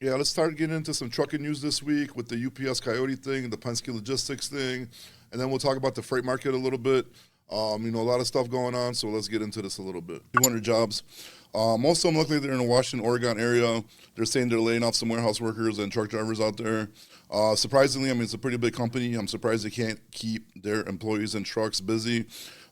Yeah, let's start getting into some trucking news this week with the UPS Coyote thing, the Penske Logistics thing, and then we'll talk about the freight market a little bit. A lot of stuff going on, so let's get into this a little bit. 200 jobs. Most of them look like they're in the Washington, Oregon area. They're saying they're laying off some warehouse workers and truck drivers out there. Surprisingly, it's a pretty big company. I'm surprised they can't keep their employees and trucks busy.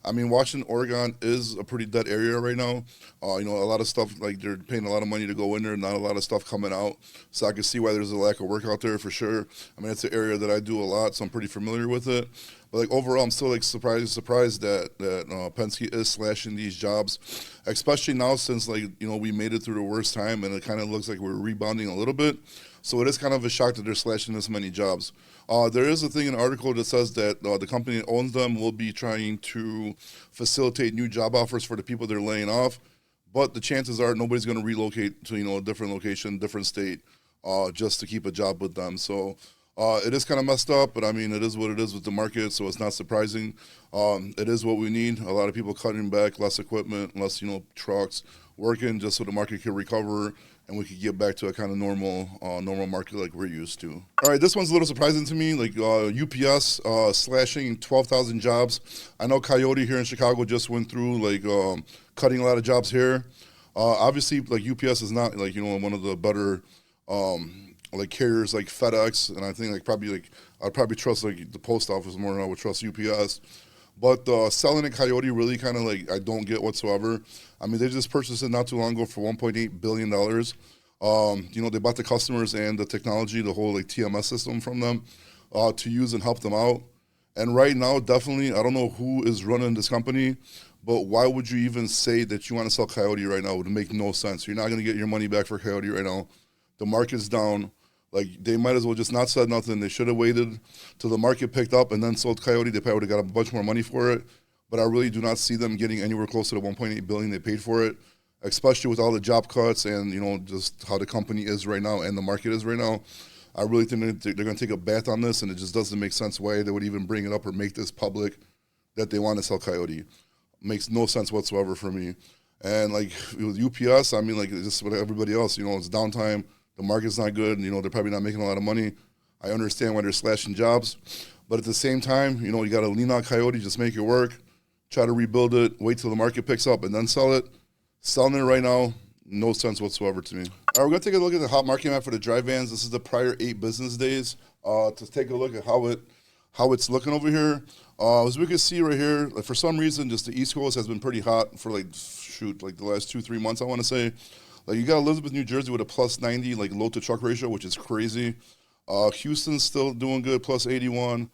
Washington, Oregon is a pretty dead area right now. A lot of stuff, like they're paying a lot of money to go in there, not a lot of stuff coming out. So I can see why there's a lack of work out there for sure. It's an area that I do a lot, so I'm pretty familiar with it. But overall, I'm still surprised that Penske is slashing these jobs, especially now since we made it through the worst time and it kind of looks like we're rebounding a little bit. So it is kind of a shock that they're slashing this many jobs. There is a thing in the article that says that the company that owns them will be trying to facilitate new job offers for the people they're laying off, but the chances are nobody's going to relocate to a different location, different state, just to keep a job with them. So it is kind of messed up, but it is what it is with the market, so it's not surprising. It is what we need. A lot of people cutting back, less equipment, less trucks working, just so the market can recover and we could get back to a kind of normal market like we're used to. All right, this one's a little surprising to me. UPS slashing 12,000 jobs. I know Coyote here in Chicago just went through cutting a lot of jobs here. Obviously, UPS is not one of the better carriers like FedEx, and I think I'd probably trust the post office more than I would trust UPS. But selling at Coyote really kind of I don't get whatsoever. They just purchased it not too long ago for $1.8 billion. They bought the customers and the technology, the whole TMS system from them to use and help them out. And right now, definitely, I don't know who is running this company, but why would you even say that you want to sell Coyote right now? It would make no sense. You're not going to get your money back for Coyote right now. The market's down. They might as well just not said nothing. They should have waited till the market picked up and then sold Coyote. They probably would have got a bunch more money for it. But I really do not see them getting anywhere close to the $1.8 billion they paid for it, especially with all the job cuts and, just how the company is right now and the market is right now. I really think they're going to take a bath on this, and it just doesn't make sense why they would even bring it up or make this public that they want to sell Coyote. Makes no sense whatsoever for me. And with UPS, just with everybody else, it's downtime. The market's not good, they're probably not making a lot of money. I understand why they're slashing jobs. But at the same time, you got to lean on Coyote, just make it work, try to rebuild it, wait till the market picks up, and then sell it. Selling it right now, no sense whatsoever to me. All right, we're going to take a look at the hot market map for the dry vans. This is the prior 8 business days to take a look at how it's looking over here. As we can see right here, for some reason, just the East Coast has been pretty hot for the last 2-3 months, I want to say. You got Elizabeth, New Jersey with a plus 90, load to truck ratio, which is crazy. Houston's still doing good, plus 81.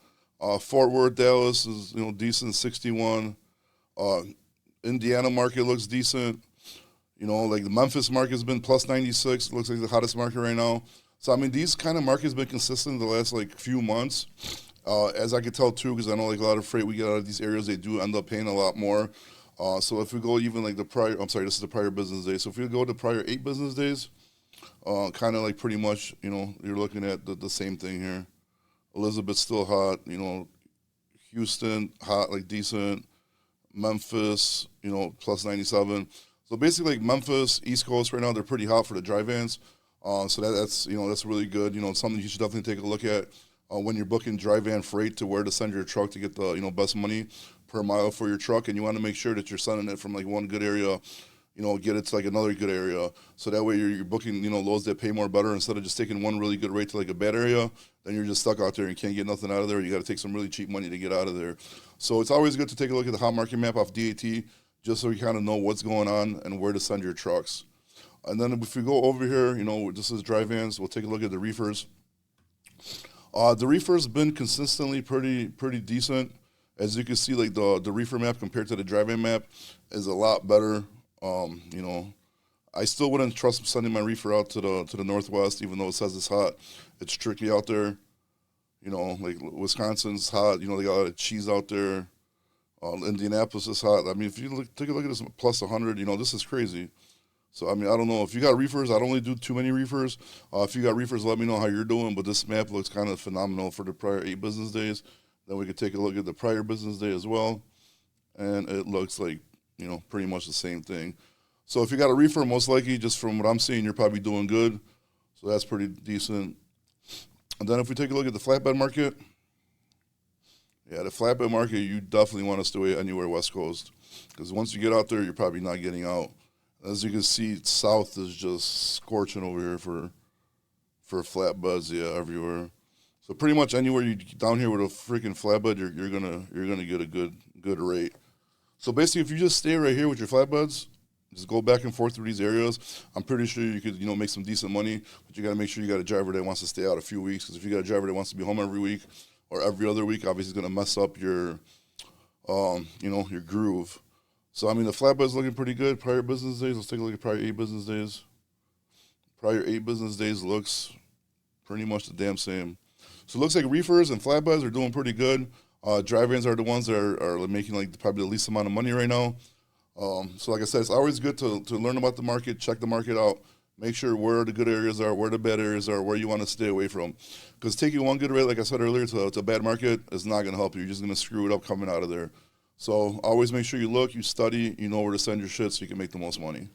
Fort Worth, Dallas is, decent, 61. Indiana market looks decent. The Memphis market's been plus 96. It looks like the hottest market right now. So, these kind of markets been consistent the last, few months. As I could tell, too, because I know, a lot of freight we get out of these areas, they do end up paying a lot more. So if we go even this is the prior business day. So if we go to prior 8 business days, kind of pretty much, you're looking at the same thing here. Elizabeth's still hot, Houston, hot, decent. Memphis, plus 97. So basically, Memphis, East Coast right now, they're pretty hot for the dry vans. So that's really good. Something you should definitely take a look at when you're booking dry van freight to where to send your truck to get the, best money per mile for your truck, and you want to make sure that you're sending it from one good area, get it to another good area. So that way you're booking, loads that pay more better instead of just taking one really good rate to a bad area. Then you're just stuck out there and can't get nothing out of there. You got to take some really cheap money to get out of there. So it's always good to take a look at the hot market map off DAT just so you kind of know what's going on and where to send your trucks. And then if we go over here, this is dry vans. We'll take a look at the reefers. The reefer's been consistently pretty decent. As you can see, the reefer map compared to the dry van map is a lot better. I still wouldn't trust sending my reefer out to the Northwest, even though it says it's hot. It's tricky out there. Wisconsin's hot. They got a lot of cheese out there. Indianapolis is hot. If you take a look at this plus 100, this is crazy. So, I don't know. If you got reefers, I don't really do too many reefers. If you got reefers, let me know how you're doing. But this map looks kind of phenomenal for the prior 8 business days. Then we could take a look at the prior business day as well. And it looks like, pretty much the same thing. So if you got a reefer, most likely, just from what I'm seeing, you're probably doing good. So that's pretty decent. And then if we take a look at the flatbed market, yeah, the flatbed market, you definitely want to stay away anywhere West Coast, because once you get out there, you're probably not getting out. As you can see, south is just scorching over here for flatbeds, yeah, everywhere. So pretty much anywhere you down here with a freaking flatbed, you're gonna get a good rate. So basically, if you just stay right here with your flatbeds, just go back and forth through these areas, I'm pretty sure you could make some decent money. But you got to make sure you got a driver that wants to stay out a few weeks, because if you got a driver that wants to be home every week or every other week, obviously it's gonna mess up your your groove. So I mean, the flatbed's looking pretty good. Prior business days, let's take a look at prior 8 business days. Prior 8 business days looks pretty much the damn same. So it looks like reefers and flatbeds are doing pretty good. Drive-ins are the ones that are making like probably the least amount of money right now. So like I said, it's always good to learn about the market, check the market out, make sure where the good areas are, where the bad areas are, where you want to stay away from. Because taking one good rate, like I said earlier, to a bad market is not going to help you. You're just going to screw it up coming out of there. So always make sure you look, you study, you know where to send your shit so you can make the most money.